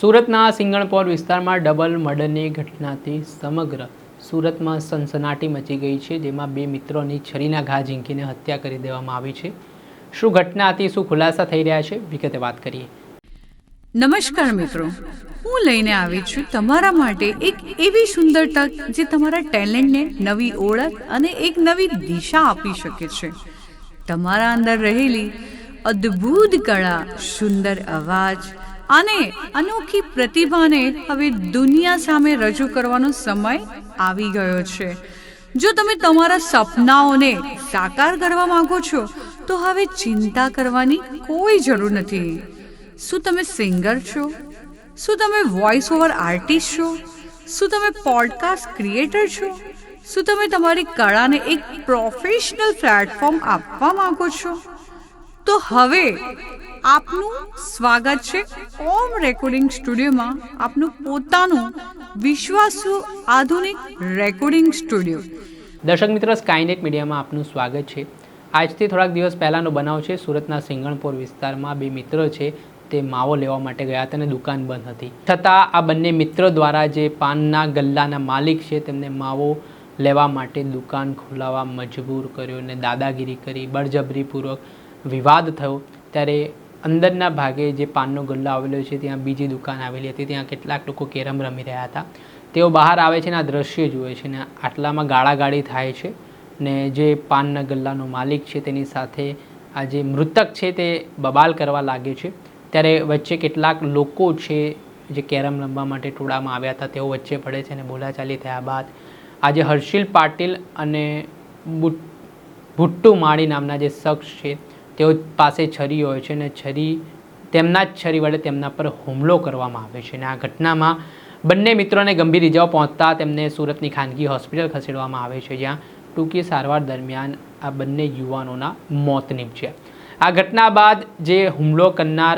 સુરતના સિંગણપોર વિસ્તારમાં ડબલ મર્ડરની ઘટનાથી સમગ્ર સુરતમાં સનસનાટી મચી ગઈ છે, જેમાં બે મિત્રોની છરીના ઘા ઝીંકીને હત્યા કરી દેવામાં આવી છે। શું ઘટના હતી, શું ખુલાસા થઈ રહ્યા છે, વિગતે વાત કરીએ। નમસ્કાર મિત્રો, હું લઈને આવી છું તમારા માટે એક એવી સુંદર તક જે તમારા ટેલેન્ટને નવી ઓળખ અને એક નવી દિશા આપી શકે છે। તમારા અંદર રહેલી અદ્ભુત કળા, સુંદર અવાજ અને અનોખી પ્રતિભાને હવે દુનિયા સામે રજૂ કરવાનો સમય આવી ગયો છે। જો તમે તમારા સપનાઓને સાકાર કરવા માંગો છો તો હવે ચિંતા કરવાની કોઈ જરૂર નથી। શું તમે સિંગર છો? શું તમે વોઇસ ઓવર આર્ટિસ્ટ છો? શું તમે પોડકાસ્ટ ક્રિએટર છો? શું તમે તમારી કળાને એક પ્રોફેશનલ પ્લેટફોર્મ આપવા માંગો છો? તો હવે આપનું સ્વાગત છે ઓમ રેકોર્ડિંગ સ્ટુડિયોમાં, આપનું પોતાનું વિશ્વાસુ આધુનિક રેકોર્ડિંગ સ્ટુડિયો। દર્શક મિત્રો, સ્કાયનેટ મીડિયામાં આપનું સ્વાગત છે। આજથી થોડાક દિવસ પહેલાંનો બનાવ છે। સુરતના સિંગણપોર વિસ્તારમાં બે મિત્રો છે તે માવો લેવા માટે ગયા હતા અને દુકાન બંધ હતી, છતાં આ બંને મિત્રો દ્વારા જે પાનના ગલ્લાના માલિક છે તેમને માવો લેવા માટે દુકાન ખોલાવવા મજબૂર કર્યો અને દાદાગીરી કરી, બળજબરીપૂર્વક વિવાદ થયો। ત્યારે અંદરના ભાગે જે પાનનો ગલ્લો આવેલો છે ત્યાં બીજી દુકાન આવેલી હતી, ત્યાં કેટલાક લોકો કેરમ રમી રહ્યા હતા। તેઓ બહાર આવે છે અને આ દ્રશ્ય જુએ છે ને આટલામાં ગાળાગાળી થાય છે ને જે પાનના ગલ્લાનો માલિક છે તેની સાથે આ જે મૃતક છે તે બબાલ કરવા લાગે છે। ત્યારે વચ્ચે કેટલાક લોકો છે જે કેરમ રમવા માટે ટોળામાં આવ્યા હતા તેઓ વચ્ચે પડે છે અને બોલાચાલી થયા બાદ આજે હર્ષિલ પાટીલ અને ભુટ્ટુ માળી નામના જે શખ્સ છે તેઓ પાસે છરી હોય છે અને તેમના જ છરી વડે તેમના પર હુમલો કરવામાં આવે છે અને આ ઘટનામાં બંને મિત્રોને ગંભીર ઇજાઓ પહોંચતા તેમને સુરતની ખાનગી હોસ્પિટલ ખસેડવામાં આવે છે, જ્યાં ટૂંકી સારવાર દરમિયાન આ બંને યુવાનોના મોત નીપજ્યા। આ ઘટના બાદ જે હુમલો કરનાર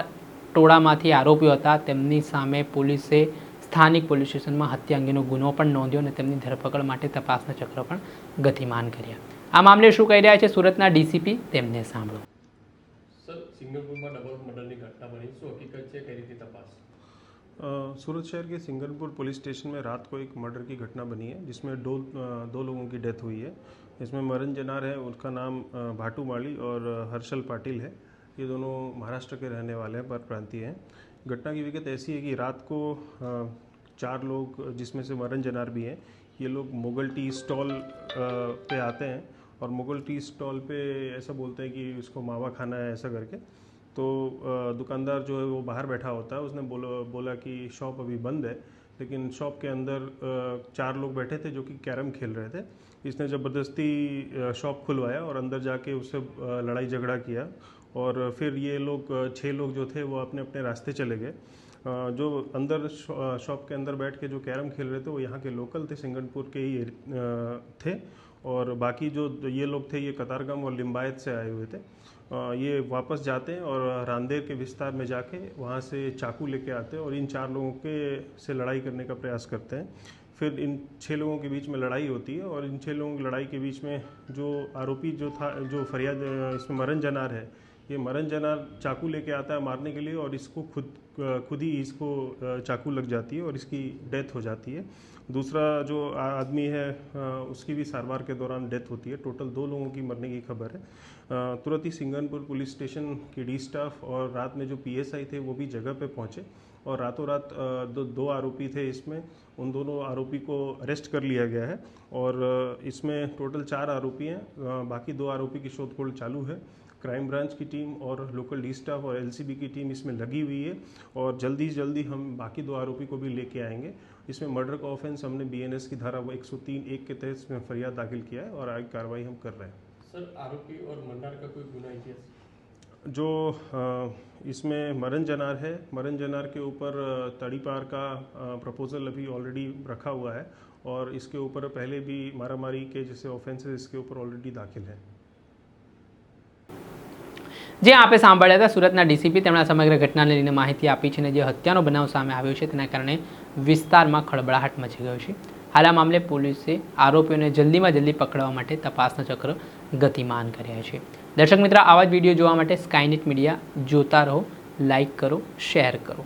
ટોળામાંથી આરોપીઓ હતા તેમની સામે પોલીસે સ્થાનિક પોલીસ સ્ટેશનમાં હત્યા અંગેનો ગુનો પણ નોંધ્યો અને તેમની ધરપકડ માટે તપાસના ચક્ર પણ ગતિમાન કર્યા। આ મામલે શું કહી રહ્યા છે સુરતના ડીસીપી, તેમને સાંભળો। सर, सिंगरपुर में डबल मर्डर की घटना बनी, शो हकीकत से कई रीति तपास। सूरत शहर के सिंगरपुर पुलिस स्टेशन में रात को एक मर्डर की घटना बनी है, जिसमें दो लोगों की डेथ हुई है। इसमें मरण जनार है, उसका नाम भाटू माली और हर्षल पाटिल है। ये दोनों महाराष्ट्र के रहने वाले हैं, पर प्रांतीय हैं। घटना की विगत ऐसी है कि रात को 4 लोग, जिसमें से मरण जनार भी हैं, ये लोग मुगल टी स्टॉल पे आते हैं और मुगल टी स्टॉल पे ऐसा बोलते हैं कि उसको मावा खाना है ऐसा करके। तो दुकानदार जो है वो बाहर बैठा होता है, उसने बोला कि शॉप अभी बंद है, लेकिन शॉप के अंदर 4 लोग बैठे थे जो कि कैरम खेल रहे थे। इसने ज़बरदस्ती शॉप खुलवाया और अंदर जाके उससे लड़ाई झगड़ा किया और फिर ये लोग 6 लोग जो थे वो अपने अपने रास्ते चले गए। जो अंदर शॉप के अंदर बैठ के जो कैरम खेल रहे थे वो यहाँ के लोकल थे, सिंगनपुर के ही थे, और बाकी जो ये लोग थे ये कतारगाम और लिम्बायत से आए हुए थे। ये वापस जाते हैं और रांदेर के विस्तार में जाके वहाँ से चाकू लेके आते हैं और इन 4 लोगों के से लड़ाई करने का प्रयास करते हैं। फिर इन 6 लोगों के बीच में लड़ाई होती है और इन 6 लोगों की लड़ाई के बीच में जो आरोपी जो था, जो फरियाद इसमें मरण जनार है, ये मरण जनार चाकू लेके आता है मारने के लिए और इसको खुद ही इसको चाकू लग जाती है और इसकी डेथ हो जाती है। दूसरा जो आदमी है उसकी भी सारवार के दौरान डेथ होती है। टोटल 2 लोगों की मरने की खबर है। तुरंत ही सिंगनपुर पुलिस स्टेशन की डी स्टाफ और रात में जो पीएसआई थे वो भी जगह पे पहुंचे और रातों रात दो आरोपी थे इसमें, उन दोनों आरोपी को अरेस्ट कर लिया गया है और इसमें टोटल 4 आरोपी हैं। बाकी 2 आरोपी की शोधखोल चालू है। क्राइम ब्रांच की टीम और लोकल डी स्टाफ और एलसीबी की टीम इसमें लगी हुई है और जल्दी हम बाकी 2 आरोपी को भी लेके आएंगे। इसमें मर्डर का ऑफेंस हमने बीएनएस की धारा 103(1) के तहत इसमें फरियाद दाखिल किया है और आगे कार्रवाई हम कर रहे हैं। सर, आरोपी और मंडार का कोई गुना इतिहास? जो इसमें मरण जनार है, मरण जनार के ऊपर तड़ीपार का प्रपोजल अभी ऑलरेडी रखा हुआ है और इसके ऊपर पहले भी मारामारी के जैसे ऑफेंसेस इसके ऊपर ऑलरेडी दाखिल है। જે આપે સાંભળ્યા હતા સુરતના ડીસીપી, તેમણે સમગ્ર ઘટનાને લઈને માહિતી આપી છે અને જે હત્યાનો બનાવ સામે આવ્યો છે તેના કારણે વિસ્તારમાં ખળબળાટ મચી ગયો છે। હાલ આ મામલે પોલીસે આરોપીઓને જલ્દીમાં જલ્દી પકડવા માટે તપાસના ચક્ર ગતિમાન કર્યા છે। દર્શક મિત્ર, આવા જ વિડીયો જોવા માટે સ્કાયનેટ મીડિયા જોતા રહો, લાઇક કરો, શેર કરો।